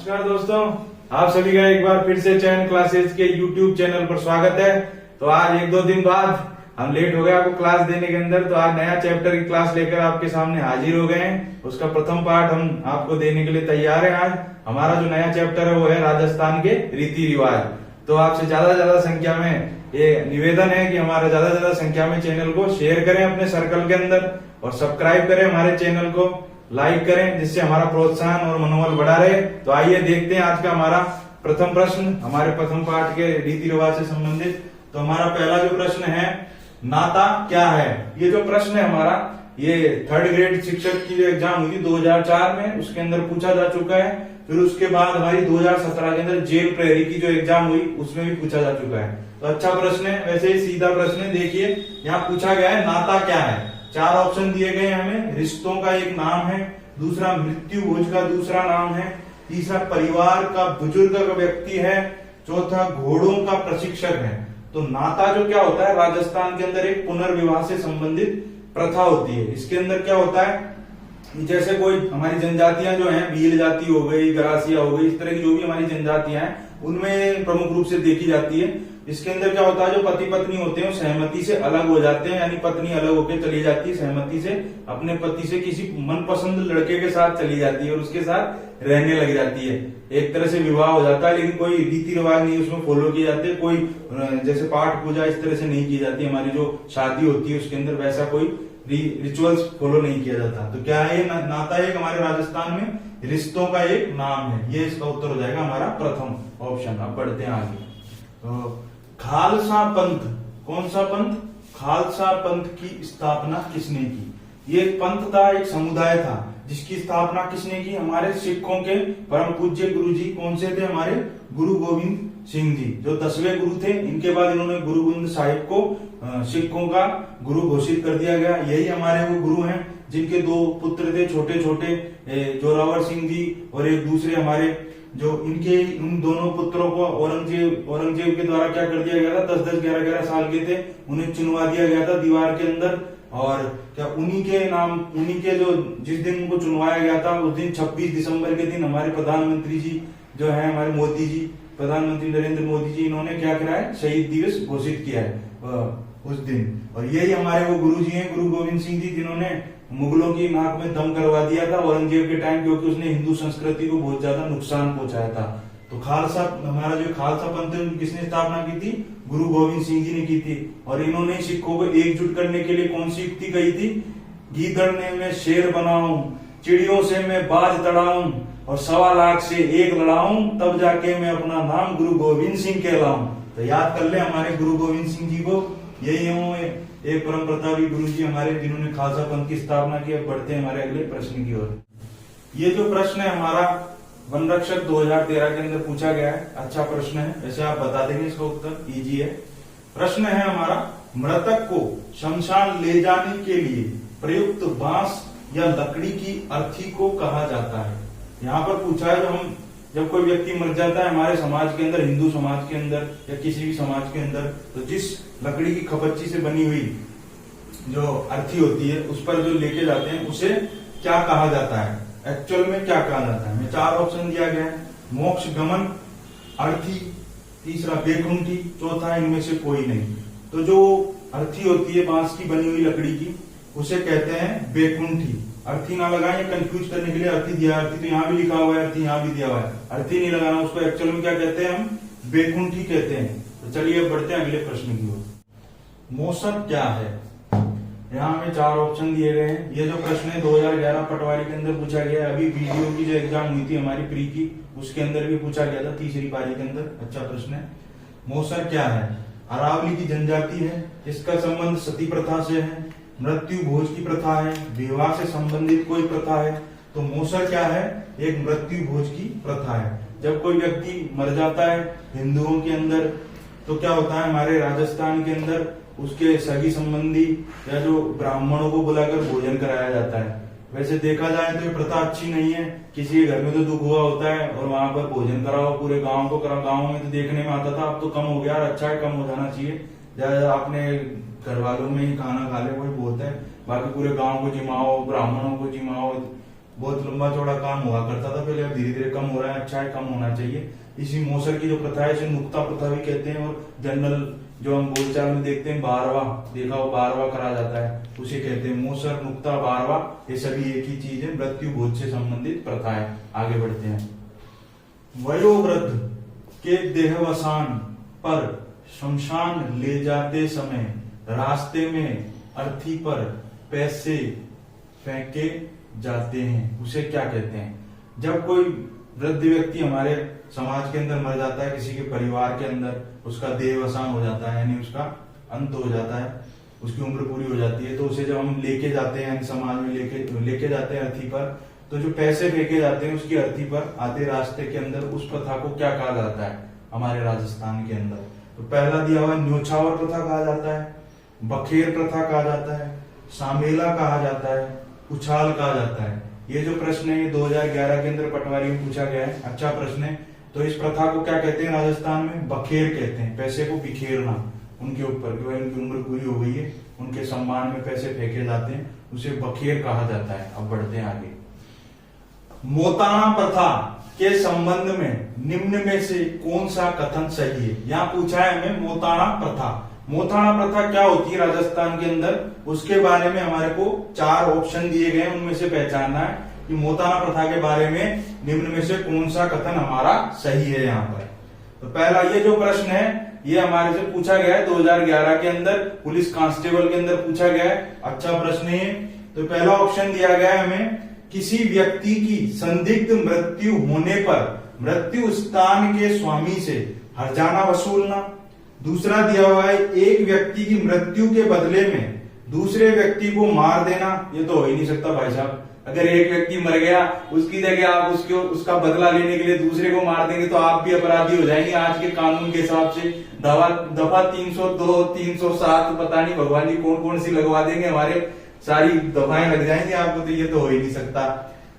नमस्कार दोस्तों, आप सभी का एक बार फिर से चयन क्लासेस के YouTube चैनल पर स्वागत है। तो आज एक दो दिन बाद हम लेट हो गए आपको क्लास देने के अंदर, तो आज नया चैप्टर की क्लास लेकर आपके सामने हाजिर हो गए हैं। उसका प्रथम पार्ट हम आपको देने के लिए तैयार हैं। आज हमारा जो नया चैप्टर है वो है राजस्थान के रीति रिवाज। तो आपसे ज्यादा संख्या में ये निवेदन है कि हमारा ज्यादा संख्या में चैनल को शेयर करें अपने सर्कल के अंदर और सब्सक्राइब करें हमारे चैनल को, लाइक करें, जिससे हमारा प्रोत्साहन और मनोबल बढ़ा रहे। तो आइए देखते हैं आज का हमारा प्रथम प्रश्न, हमारे प्रथम पाठ के रीति रिवाज से संबंधित। तो हमारा पहला जो प्रश्न है, नाता क्या है। ये जो प्रश्न है हमारा, ये थर्ड ग्रेड शिक्षक की जो एग्जाम हुई थी 2004 में, उसके अंदर पूछा जा चुका है। फिर उसके बाद हमारी 2017 के अंदर जेल प्रहरी की जो एग्जाम हुई उसमें भी पूछा जा चुका है। तो अच्छा प्रश्न है, वैसे ही सीधा प्रश्न है। देखिए यहाँ पूछा गया है नाता क्या है। चार ऑप्शन दिए गए हमें। रिश्तों का एक नाम है, दूसरा मृत्यु भोज का दूसरा नाम है, तीसरा परिवार का बुजुर्ग का व्यक्ति है, चौथा घोड़ों का प्रशिक्षक है। तो नाता जो क्या होता है, राजस्थान के अंदर एक पुनर्विवाह से संबंधित प्रथा होती है। इसके अंदर क्या होता है, जैसे कोई हमारी जनजातियां जो हैं, भील जाति हो गई, गरासिया हो गई, इस तरह की जो भी हमारी जनजातियां हैं उनमें प्रमुख रूप से देखी जाती है। इसके अंदर क्या होता है, जो पति पत्नी होते हैं सहमति से अलग हो जाते हैं, यानी पत्नी अलग होकर चली जाती है, सहमति से अपने पति से किसी मनपसंद लड़के के साथ चली जाती है और उसके साथ रहने लग जाती है। एक तरह से विवाह हो जाता है, लेकिन कोई रीति रिवाज नहीं उसमें फॉलो किए जाते। कोई जैसे पाठ पूजा इस तरह से नहीं की जाती। हमारी जो शादी होती है उसके अंदर वैसा कोई रिचुअल्स फॉलो नहीं किया जाता। तो क्या है ये नाता, एक हमारे राजस्थान में रिश्तों का एक नाम है। ये इसका उत्तर हो जाएगा हमारा प्रथम ऑप्शन। अब बढ़ते हैं आगे। तो खालसा पंथ, कौन सा पंथ, खालसा पंथ की स्थापना किसने की। ये एक पंथ था, एक समुदाय था, जिसकी स्थापना किसने की, हमारे सिखों के परम पूज्य गुरु जी। कौन से थे, हमारे गुरु गोविंद सिंह जी, जो 10वें गुरु थे। इनके बाद इन्होंने गुरु गोविंद साहिब को सिखों का गुरु घोषित कर दिया गया। यही हमारे वो गुरु हैं जिनके दो पुत्र थे छोटे छोटे, जोरावर सिंह जी और एक दूसरे हमारे, जो इनके उन दोनों पुत्रों को औरंगजेब के द्वारा क्या कर दिया गया था, 10-10, 11-11 साल के थे, उन्हें चुनवा दिया गया था दीवार के अंदर। और क्या उन्हीं के नाम, उन्हीं के जो जिस दिन उनको चुनवाया गया था उस दिन 26 दिसंबर के दिन हमारे प्रधानमंत्री जी जो है, हमारे मोदी जी, प्रधानमंत्री नरेंद्र मोदी जी, इन्होंने क्या करा है, शहीद दिवस घोषित किया है उस दिन। और यही हमारे वो गुरु जी हैं, गुरु गोविंद सिंह जी, जिन्होंने मुगलों की नाक में दम करवा दिया था औरंगजेब के टाइम, क्योंकि उसने हिंदू संस्कृति को बहुत ज्यादा नुकसान पहुंचाया था। तो खालसा, हमारा जो खालसा पंथ किसने स्थापना की थी, गुरु गोविंद सिंह जी ने की थी। और इन्होंने सिखों को एकजुट करने के लिए कौन सी युक्ति कही थी, गीदड़ने में शेर बनाऊं, चिड़ियों से मैं बाज तड़ाऊं और 1.25 लाख से एक लड़ाऊं, तब जाके मैं अपना नाम गुरु गोविंद सिंह कहलाऊं। तो याद कर ले हमारे गुरु गोविंद सिंह जी को। यही है एक परम प्रतापी गुरु जी हमारे, जिन्होंने खालसा पंथ की स्थापना की। बढ़ते हैं हमारे अगले प्रश्न की ओर। ये जो प्रश्न है हमारा वन रक्षक 2013 के अंदर पूछा गया है। अच्छा प्रश्न है, वैसे आप बता देंगे इसका उत्तर, इजी है। प्रश्न है हमारा, मृतक को शमशान ले जाने के लिए प्रयुक्त बांस या लकड़ी की अर्थी को कहा जाता है। यहाँ पर पूछा है, जब कोई व्यक्ति मर जाता है हमारे समाज के अंदर, हिंदू समाज के अंदर या किसी भी समाज के अंदर, तो जिस लकड़ी की खपच्ची से बनी हुई जो अर्थी होती है उस पर जो लेके जाते हैं उसे क्या कहा जाता है, एक्चुअल में क्या कहा जाता है। 4 ऑप्शन दिया गया है, मोक्ष गमन, अर्थी, तीसरा बेकुंठी, चौथा इनमें से कोई नहीं। तो जो अर्थी होती है बांस की बनी हुई लकड़ी की, उसे कहते हैं बेकुंठी। अर्थी ना लगाएं, कंफ्यूज करने के लिए अर्थी दिया, अर्थी तो यहाँ भी लिखा हुआ है, अर्थी यहाँ भी दिया हुआ है, अर्थी नहीं लगाना, उसको एक्चुअल में क्या कहते हैं, हम बेकुंठी कहते हैं। तो चलिए बढ़ते हैं अगले प्रश्न की ओर। मौसम क्या है। यहाँ हमें 4 ऑप्शन दिए गए हैं। ये जो प्रश्न है 2011 पटवारी के अंदर पूछा गया है। अभी वीडियो की जो एग्जाम हुई थी हमारी प्री की, उसके अंदर भी पूछा गया था, तीसरी पारी के अंदर। अच्छा प्रश्न है। मौसम क्या है, अरावली की जनजाति है, इसका संबंध सती प्रथा से है, मृत्यु भोज की प्रथा है, विवाह से संबंधित कोई प्रथा है। तो मौसर क्या है, एक मृत्यु भोज की प्रथा है। जब कोई व्यक्ति मर जाता है हिंदुओं के अंदर, तो क्या होता है, हमारे राजस्थान के अंदर उसके सगी संबंधी या जो ब्राह्मणों को बुलाकर भोजन कराया जाता है। वैसे देखा जाए तो ये प्रथा अच्छी नहीं है। किसी के घर में तो दुख हुआ होता है और वहां पर भोजन कराओ, पूरे गांव को कराओ। गांव में तो देखने में आता था, अब तो कम हो गया, अच्छा है, कम हो जाना चाहिए। ज्यादा अपने घर वालों में ही खाना खा ले, वही बहुत है। बाकी पूरे गांव को जिमाओ, ब्राह्मणों को जिमाओ, बहुत लंबा चौड़ा काम हुआ करता था पहले, अब धीरे धीरे कम हो रहा है। अच्छा है, कम होना चाहिए। इसी मोसर की जो प्रथा है इसे नुक्ता प्रथा भी कहते हैं, और जनरल जो हम बोलचाल में देखते हैं बारवा, देखा हो बारवा करा जाता है, उसे कहते हैं मोसर, नुक्ता, बारवा, ये सभी एक ही चीज है, मृत्यु भोज से संबंधित प्रथा है। आगे बढ़ते हैं। वयोवृद्ध के देहावसान पर शमशान ले जाते समय रास्ते में अर्थी पर पैसे फेंके जाते हैं, उसे क्या कहते हैं? जब कोई वृद्ध व्यक्ति हमारे समाज के अंदर मर जाता है, किसी के परिवार के अंदर उसका देहावसान हो जाता है, यानी उसका अंत हो जाता है, उसकी उम्र पूरी हो जाती है, तो उसे जब हम लेके जाते हैं समाज में लेके जाते हैं अर्थी पर, तो जो पैसे फेंके जाते हैं उसकी अर्थी पर आते रास्ते के अंदर, उस प्रथा को क्या कहा जाता है हमारे राजस्थान के अंदर? तो पहला दिया हुआ न्योछावर प्रथा कहा जाता है, बखेर प्रथा कहा जाता है, सामेला कहा जाता है, उछाल कहा जाता है। ये जो प्रश्न है 2011 के अंदर पटवारी में पूछा गया है, अच्छा प्रश्न है। तो इस प्रथा को क्या कहते हैं राजस्थान में? बखेर कहते हैं, पैसे को बिखेरना उनके ऊपर, कि उनकी उम्र पूरी हो गई है, उनके सम्मान में पैसे फेंके जाते हैं, उसे बखेर कहा जाता है। अब बढ़ते हैं आगे। मोताणा प्रथा के संबंध में निम्न में से कौन सा कथन सही है? यहाँ पूछा है हमें मोताणा प्रथा। मोताणा प्रथा क्या होती है राजस्थान के अंदर, उसके बारे में हमारे को 4 ऑप्शन दिए गए, उनमें से पहचानना है कि मोताणा प्रथा के बारे में निम्न में से कौन सा कथन हमारा सही है। यहाँ पर तो पहला ये जो प्रश्न है ये हमारे से पूछा गया है 2011 के अंदर, पुलिस कांस्टेबल के अंदर पूछा गया है, अच्छा प्रश्न है। तो पहला ऑप्शन दिया गया है हमें, किसी व्यक्ति की संदिग्ध मृत्यु होने पर मृत्यु स्थान के स्वामी से हर्जाना वसूलना। दूसरा दिया हुआ है, एक व्यक्ति की मृत्यु के बदले में दूसरे व्यक्ति को मार देना। ये तो हो ही नहीं सकता भाई साहब, अगर एक व्यक्ति मर गया उसकी जगह आप उसका बदला लेने के लिए दूसरे को मार देंगे तो आप भी अपराधी हो जाएंगे आज के कानून के हिसाब से। दफा 302, 307 पता नहीं भगवान जी कौन कौन सी लगवा देंगे, हमारे सारी दफाएं लग जाएंगी आपको, तो ये तो हो ही नहीं सकता।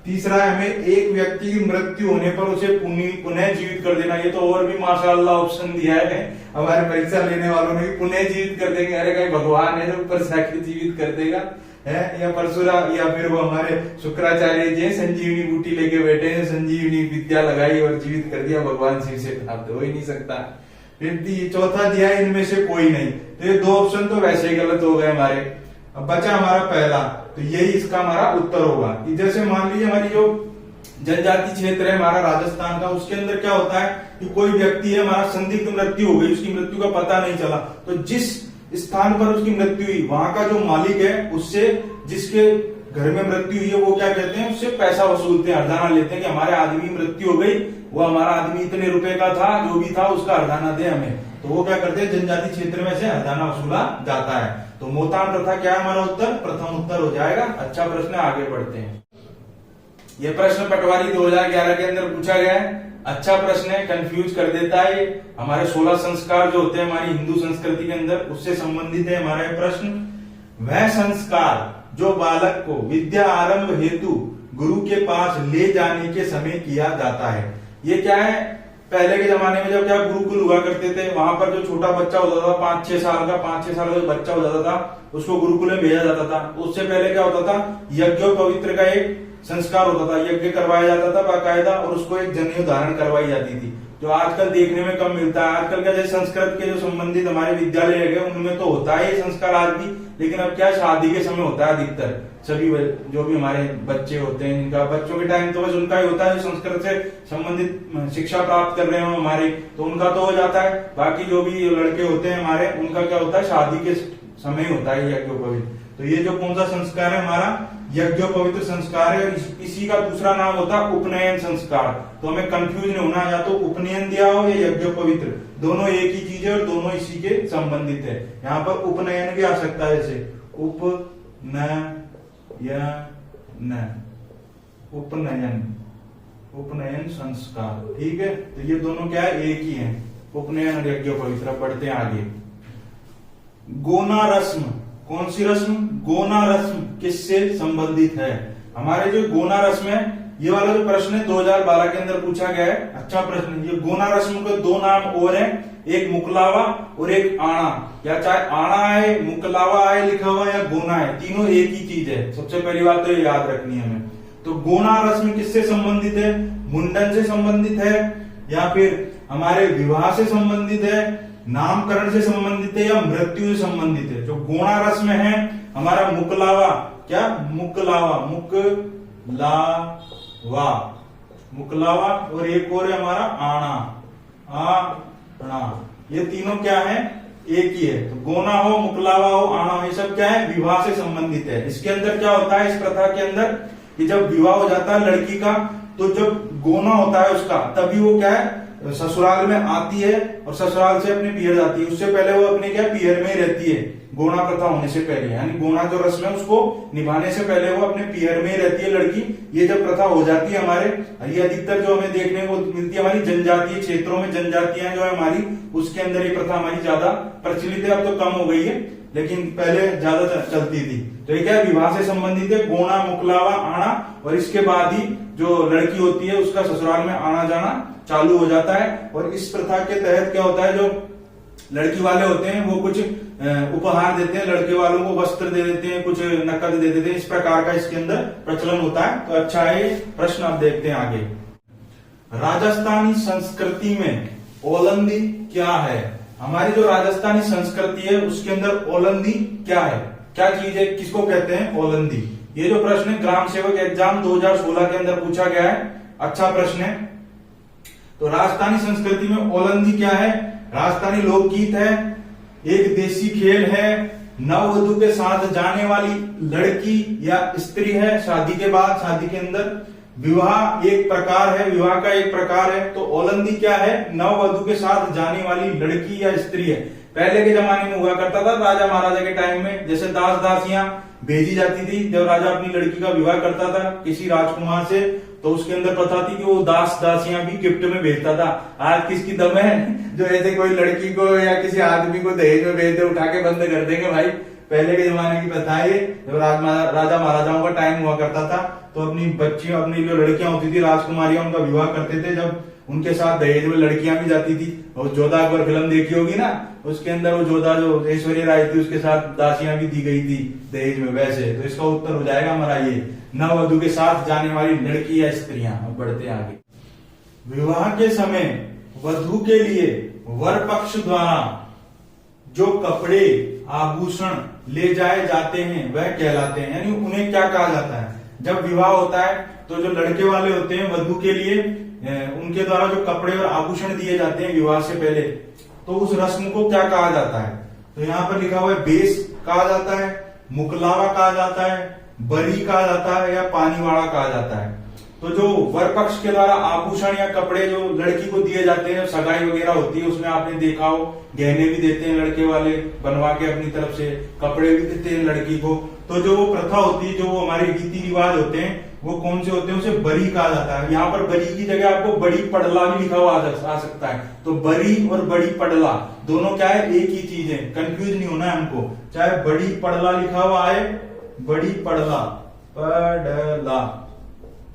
तीसरा है हमें, एक व्यक्ति की मृत्यु होने पर उसे पुनः जीवित कर देना। ये तो और भी माशाअल्लाह ऑप्शन दिया है हमारे परीक्षा लेने वालों ने, पुनः जीवित कर देंगे। अरे कहीं भगवान है जो ऊपर से आके जीवित कर देगा है, या परशुराम या फिर वो हमारे शुक्राचार्य जी संजीवनी बूटी लेके बैठे हैं, संजीवनी विद्या लगाई और जीवित कर दिया, भगवान शिव से प्राप्त हो ही नहीं सकता। फिर चौथा दिया है, इनमें से कोई नहीं। तो ये 2 ऑप्शन तो वैसे ही गलत हो गए हमारे। अब बचा हमारा पहला, तो यही इसका हमारा उत्तर होगा। कि जैसे मान लीजिए हमारी जो जनजाति क्षेत्र है हमारा राजस्थान का, उसके अंदर क्या होता है कि कोई व्यक्ति है हमारा संदिग्ध मृत्यु हो गई, उसकी मृत्यु का पता नहीं चला, तो जिस स्थान पर उसकी मृत्यु हुई वहां का जो मालिक है उससे, जिसके घर में मृत्यु हुई है, वो क्या कहते हैं, उससे पैसा वसूलते हैं, हरदाना लेते हैं कि हमारे आदमी की मृत्यु हो गई, वो हमारा आदमी इतने रुपए का था, जो भी था उसका हरदाना दे हमें। तो वो क्या करते हैं, जनजाति क्षेत्र में से हरदाना वसूला जाता है। तो मोताण प्रथा क्या है हमारा उत्तर? प्रथम उत्तर हो जाएगा। अच्छा प्रश्न, आगे बढ़ते हैं। ये प्रश्न पटवारी 2011 के अंदर पूछा गया है, अच्छा प्रश्न है, कंफ्यूज कर देता है। हमारे 16 संस्कार जो होते हैं हमारी हिंदू संस्कृति के अंदर, उससे संबंधित है हमारा ये प्रश्न। वह संस्कार जो बालक को विद्या आरंभ हेतु गुरु के पास ले जाने के समय किया जाता है, ये क्या है? पहले के जमाने में जब क्या गुरुकुल हुआ करते थे, वहां पर जो छोटा बच्चा होता था 5-6 साल का, 5-6 साल का जो बच्चा हो जाता था उसको गुरुकुल में भेजा जाता था। उससे पहले क्या होता था, यज्ञ पवित्र का एक संस्कार होता था, यज्ञ करवाया जाता था बाकायदा, और उसको एक जनेऊ धारण करवाई जाती थी, जो आजकल देखने में कम मिलता है। आजकल का जैसे संस्कृत के जो संबंधित हमारे विद्यालय है उनमें तो होता है ये संस्कार आज भी, लेकिन अब क्या शादी के समय होता है अधिकतर। सभी जो भी हमारे बच्चे होते हैं, जिनका बच्चों के टाइम तो बस उनका ही होता है, संस्कृत से संबंधित शिक्षा प्राप्त कर रहे हो हमारे, तो उनका तो हो जाता है। बाकी जो भी लड़के होते हैं हमारे, उनका क्या होता है, शादी के समय होता है यज्ञोपवीत। तो ये जो कौन सा संस्कार है हमारा, यज्ञोपवित्र संस्कार है। इसी का दूसरा नाम होता है उपनयन संस्कार। तो हमें कंफ्यूज नहीं होना, या तो उपनयन दिया हो या यज्ञोपवित्र, दोनों एक ही चीज है और दोनों इसी के संबंधित है। यहाँ पर उपनयन भी आ सकता है, जैसे उपनयन संस्कार, ठीक है। तो ये दोनों क्या है, एक ही है, उपनयन और यज्ञोपवित्र। पढ़ते हैं आगे। गोना रस्म, कौन सी रस्म? गोना रस्म किससे संबंधित है? हमारे जो गोना रस्म है, ये वाला जो प्रश्न है 2012 के अंदर पूछा गया है, अच्छा प्रश्न। ये गोना रस्म के 2 नाम और हैं, एक मुकलावा और एक आना, या चाहे आना है, मुकलावा है लिखा हुआ, या गोना है, तीनों एक ही चीज है। सबसे पहली बात तो ये याद रखनी है हमें। तो गोना रस्म किससे संबंधित है? मुंडन से संबंधित है, या फिर हमारे विवाह से संबंधित है, नामकरण से संबंधित है, या मृत्यु से संबंधित है? जो गोना रस्म है हमारा मुकलावा, क्या मुकलावा, मुकलावा और एक और है हमारा आणा, ये तीनों क्या है? एक ही है। तो गोना हो, मुकलावा हो, आना हो, ये सब क्या है? विवाह से संबंधित है। इसके अंदर क्या होता है, इस प्रथा के अंदर, कि जब विवाह हो जाता है लड़की का, तो जब गोना होता है उसका, तभी वो क्या है? ससुराल में आती है और ससुराल से अपने पियर जाती है। उससे पहले वो अपने क्या पियर में ही रहती है, गोना प्रथा होने से पहले, यानी गोना जो रस्म है उसको निभाने से पहले वो अपने पियर में ही रहती है लड़की। ये जब प्रथा हो जाती है हमारे, ये अधिकतर जो हमें देखने को मिलती है हमारी जनजातीय क्षेत्रों में, जनजातियां जो है हमारी, उसके अंदर ये प्रथा हमारी ज्यादा प्रचलित है। अब तो कम हो गई है, लेकिन पहले ज्यादा चलती थी। तो ये क्या विवाह से संबंधित है, गोना, मुकलावा, आना, और इसके बाद ही जो लड़की होती है उसका ससुराल में आना जाना चालू हो जाता है। और इस प्रथा के तहत क्या होता है, जो लड़की वाले होते हैं वो कुछ उपहार देते हैं, लड़के वालों को वस्त्र दे देते हैं, कुछ नकद दे देते हैं, इस प्रकार का इसके अंदर प्रचलन होता है। तो अच्छा है प्रश्न, आप देखते हैं आगे। राजस्थानी संस्कृति में ओलंदी क्या है? हमारी जो राजस्थानी संस्कृति है उसके अंदर ओलंदी क्या है, क्या चीज है, किसको कहते हैं ओलंदी? ये जो प्रश्न है ग्राम सेवक एग्जाम 2016 के अंदर पूछा गया है, अच्छा प्रश्न है। तो राजस्थानी संस्कृति में ओलंदी क्या है? राजस्थानी लोकगीत है, एक देसी खेल है, नववधु के साथ जाने वाली लड़की या स्त्री है, शादी के बाद, शादी के अंदर, विवाह एक प्रकार है, विवाह का एक प्रकार है। तो ओलंदी क्या है? नववधु के साथ जाने वाली लड़की या स्त्री है। पहले के जमाने में हुआ करता था, राजा महाराजा के टाइम में, जैसे दास दासियां भेजी जाती थी। जब राजा अपनी लड़की का विवाह करता था किसी राजकुमार से, तो उसके अंदर प्रथा थी कि वो दास दासियां भी गिफ्ट में भेजता था। आज किसकी दम है जो ऐसे कोई लड़की को या किसी आदमी को दहेज में भेज दे, उठा के बंद कर देंगे भाई। पहले के जमाने की प्रथा है। जब राजा महाराजाओं का टाइम हुआ करता था, तो अपनी बच्चियों, अपनी जो लड़कियां होती थी राजकुमारियां, उनका विवाह करते थे। जब उनके साथ दहेज में लड़कियां भी जाती थी, और जोधा अकबर फिल्म देखी होगी ना, उसके अंदर वो जोधा जो ऐश्वर्या राय थी उसके साथ दासियां भी दी गई थी दहेज में। वैसे तो इसका उत्तर हो जाएगा हमारा ये, नववधु के साथ जाने वाली लड़की या स्त्रियां। अब बढ़ते हैं आगे। विवाह के समय वधु के लिए वर पक्ष द्वारा जो कपड़े आभूषण ले जाए जाते हैं वह कहलाते हैं, यानी उन्हें क्या कहा जाता है? जब विवाह होता है तो जो लड़के वाले होते हैं वधु के लिए उनके द्वारा जो कपड़े और आभूषण दिए जाते हैं विवाह से पहले, तो उस रस्म को क्या कहा जाता है? तो यहाँ पर लिखा हुआ है बेस कहा जाता है, मुकलावा कहा जाता है, बरी कहा जाता है, या पानीवाड़ा कहा जाता है। तो जो वर पक्ष के द्वारा आभूषण या कपड़े जो लड़की को दिए जाते हैं, सगाई वगैरह होती है उसमें आपने देखा हो, गहने भी देते हैं लड़के वाले बनवा के अपनी तरफ से, कपड़े भी देते हैं लड़की को। तो जो वो प्रथा होती है, जो वो हमारे रीति रिवाज होते हैं, वो कौन से होते हैं? उसे बरी कहा जाता है। यहाँ पर बरी की जगह आपको बड़ी पड़ला भी लिखा हुआ आ सकता है। तो बरी और बड़ी पड़ला दोनों क्या है? एक ही चीज है, कंफ्यूज नहीं होना है हमको। चाहे बड़ी पड़ला लिखा हुआ आए, बड़ी पड़ला, पड़ला,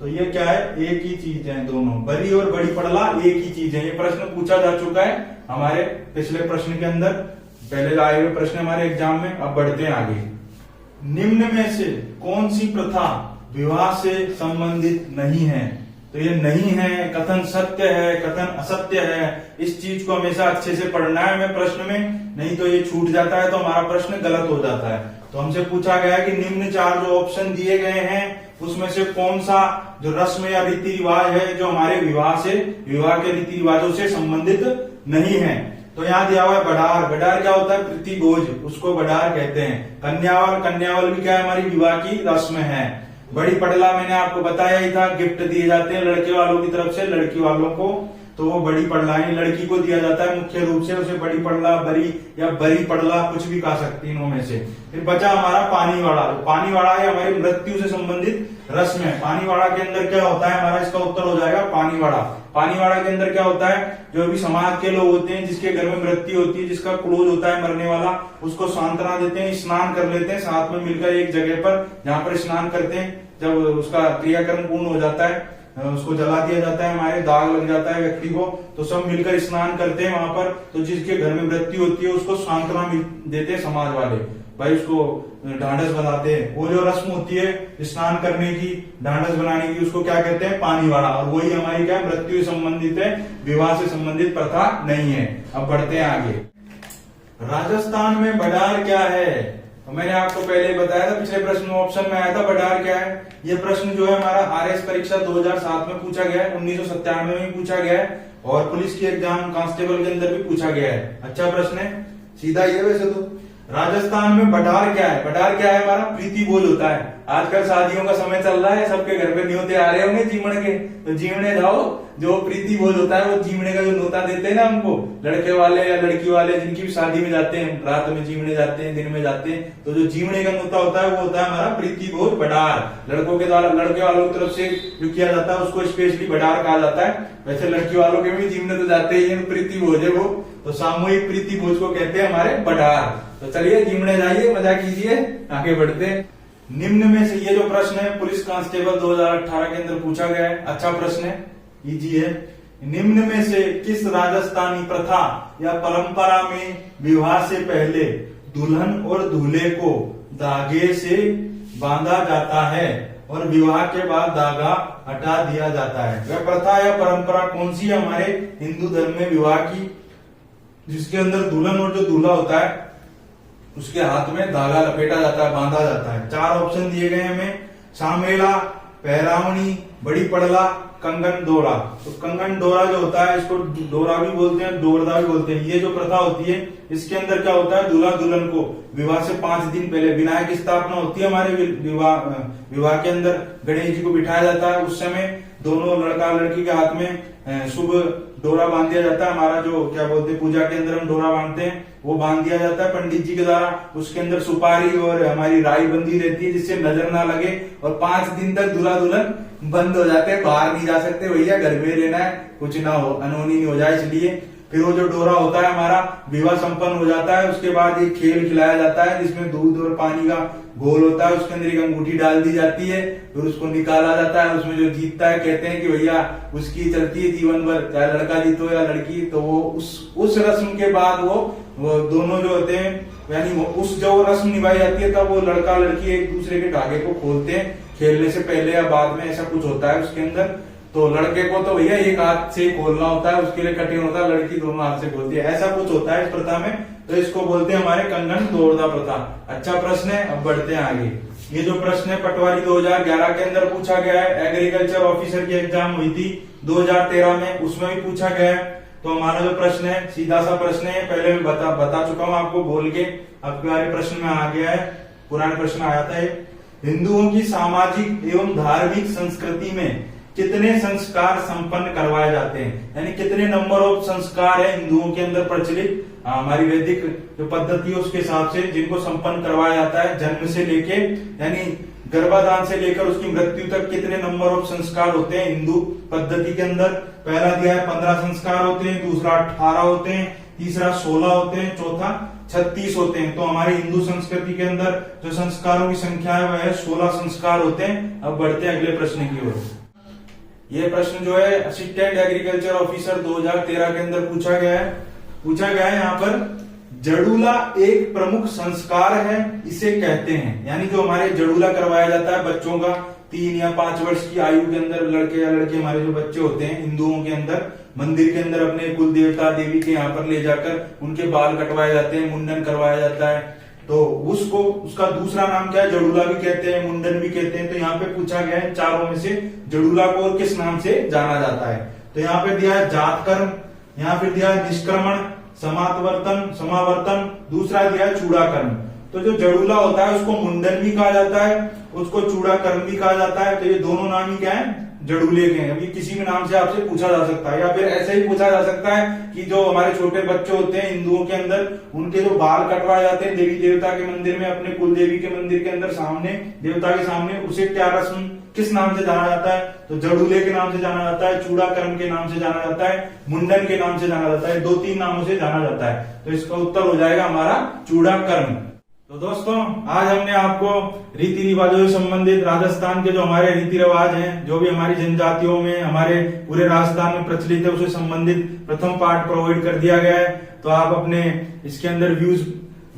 तो ये क्या है? एक ही चीज है दोनों, बरी और बड़ी पड़ला एक ही चीज है। ये प्रश्न पूछा जा चुका है हमारे पिछले प्रश्न के अंदर, पहले आए हुए प्रश्न हमारे एग्जाम में। अब बढ़ते हैं आगे। निम्न में से कौन सी प्रथा विवाह से संबंधित नहीं है? तो ये नहीं है, कथन सत्य है, कथन असत्य है, इस चीज को हमेशा अच्छे से पढ़ना है हमें प्रश्न में, नहीं तो ये छूट जाता है तो हमारा प्रश्न गलत हो जाता है। तो हमसे पूछा गया है कि निम्न चार जो ऑप्शन दिए गए हैं उसमें से कौन सा जो रस्म या रीति रिवाज है जो हमारे विवाह के रीति रिवाजों से संबंधित नहीं है? तो यहाँ दिया हुआ है बड़ार। बड़ार क्या होता है? प्रतिभोज, उसको बड़ार कहते हैं। कन्यावल, कन्यावल भी क्या है? हमारी विवाह की रस्म है। बड़ी पड़ला मैंने आपको बताया ही था, गिफ्ट दिए जाते हैं लड़के वालों की तरफ से लड़की वालों को, तो वो बड़ी पड़ला है, लड़की को दिया जाता है मुख्य रूप से, उसे बड़ी पड़ला, बरी या बरी पड़ला कुछ भी कहा सकती है में से। फिर बचा हमारा पानीवाड़ा। पानीवाड़ा है हमारी मृत्यु से संबंधित रस्म है। पानीवाड़ा के अंदर क्या होता है हमारा? इसका उत्तर हो जाएगा पानीवाड़ा। पानीवाड़ा के अंदर क्या होता है? जो भी समाज के लोग होते हैं जिसके घर में मृत्यु होती है, जिसका क्लोज होता है मरने वाला, उसको सांत्वना देते हैं, स्नान कर लेते हैं साथ में मिलकर एक जगह पर, जहां पर स्नान करते हैं। जब उसका क्रियाक्रम पूर्ण हो जाता है, उसको जला दिया जाता है, हमारे दाग लग जाता है व्यक्ति को, तो सब मिलकर स्नान करते हैं वहां पर। तो जिसके घर में मृत्यु होती है उसको सांत्वना देते हैं समाज वाले। भाई उसको ढांढस बनाते हैं। वो जो रस्म होती है स्नान करने की, ढांढस बनाने की, उसको क्या कहते हैं, पानी वाला। और वही हमारी क्या मृत्यु से संबंधित है, विवाह से संबंधित प्रथा नहीं है। अब बढ़ते हैं आगे। राजस्थान में बडार क्या है? तो मैंने आपको पहले बताया था, पिछले प्रश्न में ऑप्शन में आया था बडार क्या है। ये प्रश्न जो है हमारा आरएस परीक्षा 2007 में पूछा गया है, 1997 में पूछा गया है, और पुलिस की एग्जाम कांस्टेबल के अंदर भी पूछा गया है। अच्छा प्रश्न है, सीधा ये। वैसे तो राजस्थान में बडार क्या है? बडार क्या है? हमारा प्रीति भोज होता है। आजकल शादियों का समय चल रहा है, सबके घर पे न्योते आ रहे होंगे जीवण के, तो जीवने जाओ। जो प्रीति भोज होता है वो जीवने का जो न्योता देते हैं ना हमको, लड़के वाले या लड़की वाले जिनकी भी शादी में जाते हैं, रात में जीवने जाते हैं, दिन में जाते हैं, तो जो जीवने का न्योता होता है वो होता है हमारा प्रीति भोज बडार। लड़कों के द्वारा, लड़के वालों की तरफ से जो किया जाता है उसको स्पेशली बडार कहा जाता है। वैसे लड़की वालों के भी जीवने तो जाते ही है, प्रीति भोज है वो, तो सामूहिक प्रीति भोज को कहते हैं हमारे बडार। तो चलिए जीवने जाइए, मजा कीजिए, आगे बढ़ते हैं। निम्न में से, ये जो प्रश्न है पुलिस कांस्टेबल 2018 के अंदर पूछा गया है, अच्छा प्रश्न है, इजी है। निम्न में से किस राजस्थानी प्रथा या परंपरा में विवाह से पहले दुल्हन और दूल्हे को धागे से बांधा जाता है और विवाह के बाद धागा हटा दिया जाता है? वह प्रथा या परंपरा कौन सी है हमारे हिंदू धर्म में विवाह की, जिसके अंदर दुल्हन और जो दूल्हा होता है उसके हाथ में धागा लपेटा जाता है, बांधा जाता है? चार ऑप्शन दिए गए हमें, सामेला, पहरावणी, बड़ी पड़ला, कंगन डोरा। तो कंगन डोरा जो होता है, इसको डोरा भी बोलते हैं, डोरदा भी बोलते हैं। ये जो प्रथा होती है, इसके अंदर क्या होता है, दूल्हा दुल्हन को विवाह से 5 दिन पहले विनायक स्थापना होती है हमारे विवाह के अंदर, गणेश जी को बिठाया जाता है। उस समय दोनों लड़का लड़की के हाथ में शुभ डोरा बांध दिया जाता है। हमारा जो क्या बोलते हैं, पूजा के अंदर हम डोरा बांधते हैं, वो बांध दिया जाता है पंडित जी के द्वारा। उसके अंदर सुपारी और हमारी राई बंधी रहती है, जिससे नजर ना लगे, और 5 दिन तक दूल्हा दुल्हन बंद हो जाते हैं, बाहर नहीं जा सकते, भैया घर में रहना है, कुछ ना हो, अनहोनी नहीं हो जाए, इसलिए। फिर वो जो डोरा होता है हमारा, विवाह संपन्न हो जाता है, उसके बाद एक खेल खिलाया जाता है जिसमें दूध और पानी का घोल होता है, उसके अंदर एक अंगूठी डाल दी जाती है, फिर उसको निकाला जाता है। उसमें जो जीतता है, कहते हैं कि भैया उसकी चलती है जीवन भर, चाहे लड़का जीतो या लड़की, तो वो उस रस्म के बाद वो दोनों जो होते हैं, यानी उस जो रस्म निभाई जाती है, तब वो लड़का लड़की एक दूसरे के धागे को खोलते हैं, खेलने से पहले या बाद में, ऐसा कुछ होता है उसके अंदर। तो लड़के को तो भैया एक हाथ से खोलना होता है, उसके लिए कठिन होता है, लड़की दोनों हाथ से खोलती है, ऐसा कुछ होता है इस प्रथा में। तो इसको बोलते हैं हमारे कंगन डोरदा प्रथा। अच्छा प्रश्न है, अब बढ़ते हैं आगे। ये जो प्रश्न है पटवारी 2011 के अंदर पूछा गया है, एग्रीकल्चर ऑफिसर की एग्जाम हुई थी 2013 में, उसमें भी पूछा गया है। तो हमारा जो प्रश्न है सीधा सा प्रश्न है, पहले मैं बता चुका हूं आपको बोल के, अब हमारे प्रश्न में आ गया है, पुराने प्रश्न आया था। हिंदुओं की सामाजिक एवं धार्मिक संस्कृति में कितने संस्कार संपन्न करवाए जाते हैं, यानी कितने नंबर ऑफ संस्कार है हिंदुओं के अंदर प्रचलित हमारी वैदिक जो पद्धति है उसके हिसाब से, जिनको संपन्न करवाया जाता है जन्म से लेके, यानी गर्भाधान से लेकर उसकी मृत्यु तक कितने नंबर ऑफ संस्कार होते हैं हिंदू पद्धति के अंदर। पहला दिया है 15 संस्कार होते हैं, दूसरा 18 होते हैं, तीसरा 16 होते हैं, चौथा 36 होते हैं। तो हमारी हिंदू संस्कृति के अंदर जो संस्कारों की संख्या है वह है 16 संस्कार होते हैं। अब बढ़ते हैं अगले प्रश्न की ओर। ये प्रश्न जो है असिस्टेंट एग्रीकल्चर ऑफिसर 2013 के अंदर पूछा गया है यहाँ पर, जड़ूला एक प्रमुख संस्कार है, इसे कहते हैं, यानी जो हमारे जड़ूला करवाया जाता है बच्चों का 3 या 5 वर्ष की आयु के अंदर, लड़के या लड़की हमारे जो बच्चे होते हैं हिंदुओं के अंदर, मंदिर के अंदर अपने कुल देवता देवी के यहाँ पर ले जाकर उनके बाल कटवाए जाते हैं, मुंडन करवाया जाता है। तो उसका दूसरा नाम क्या है, जड़ूला भी कहते हैं, मुंडन भी कहते हैं। तो यहाँ पे पूछा गया है चारों में से जड़ूला को और किस नाम से जाना जाता है। तो यहाँ पे दिया है जात कर्म, यहाँ पे दिया है निष्क्रमण, समावर्तन, दूसरा दिया है चूड़ा कर्म। तो जो जड़ूला होता है उसको मुंडन भी कहा जाता है, उसको चूड़ा कर्म भी कहा जाता है। तो ये दोनों नाम ही क्या है, जड़ूले के हैं। अभी किसी भी नाम से आपसे पूछा जा सकता है, या फिर ऐसे ही पूछा जा सकता है कि जो हमारे छोटे बच्चे होते हैं हिंदुओं के अंदर, उनके जो बाल कटवाए जाते हैं देवी देवता के मंदिर में, अपने कुल देवी के मंदिर के अंदर सामने, देवता के सामने, उसे क्या रस्म किस नाम से जाना जाता है? तो जड़ूले के नाम से जाना जाता है, चूड़ा कर्म के नाम से जाना जाता है, मुंडन के नाम से जाना जाता है, 2-3 नामों से जाना जाता है। तो इसका उत्तर हो जाएगा हमारा चूड़ा कर्म। तो दोस्तों आज हमने आपको रीति रिवाजों से संबंधित राजस्थान के जो हमारे रीति रिवाज हैं, जो भी हमारी जनजातियों में हमारे पूरे राजस्थान में प्रचलित है, उससे संबंधित प्रथम पार्ट प्रोवाइड कर दिया गया है। तो आप अपने इसके अंदर व्यूज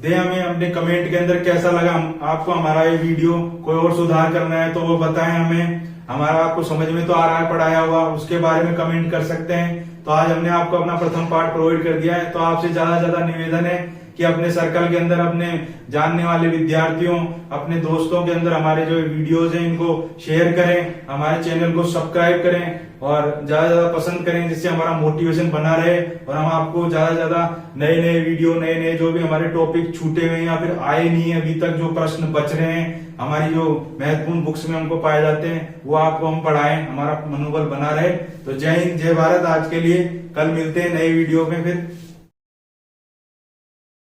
दे हमें अपने कमेंट के अंदर कैसा लगा आपको हमारा ये वीडियो। कोई और सुधार करना है तो वो बताएं हमें। हमारा आपको समझ में तो आ रहा है पढ़ाया हुआ, उसके बारे में कमेंट कर सकते हैं। तो आज हमने आपको अपना प्रथम पाठ प्रोवाइड कर दिया है। तो आपसे ज्यादा से ज्यादा निवेदन है कि अपने सर्कल के अंदर अपने जानने वाले विद्यार्थियों, अपने दोस्तों के अंदर हमारे जो वीडियोज हैं इनको शेयर करें, हमारे चैनल को सब्सक्राइब करें और ज्यादा से ज्यादा पसंद करें, जिससे हमारा मोटिवेशन बना रहे और हम आपको ज्यादा से ज्यादा नए नए वीडियो, नए नए जो भी हमारे टॉपिक छूटे हुए हैं या फिर आए नहीं है अभी तक, जो प्रश्न बच रहे हैं हमारी जो महत्वपूर्ण बुक्स में हमको पाए जाते हैं, वो आपको हम पढ़ाएं, हमारा मनोबल बना रहे। तो जय हिंद, जय भारत। आज के लिए कल मिलते हैं नए वीडियो में फिर।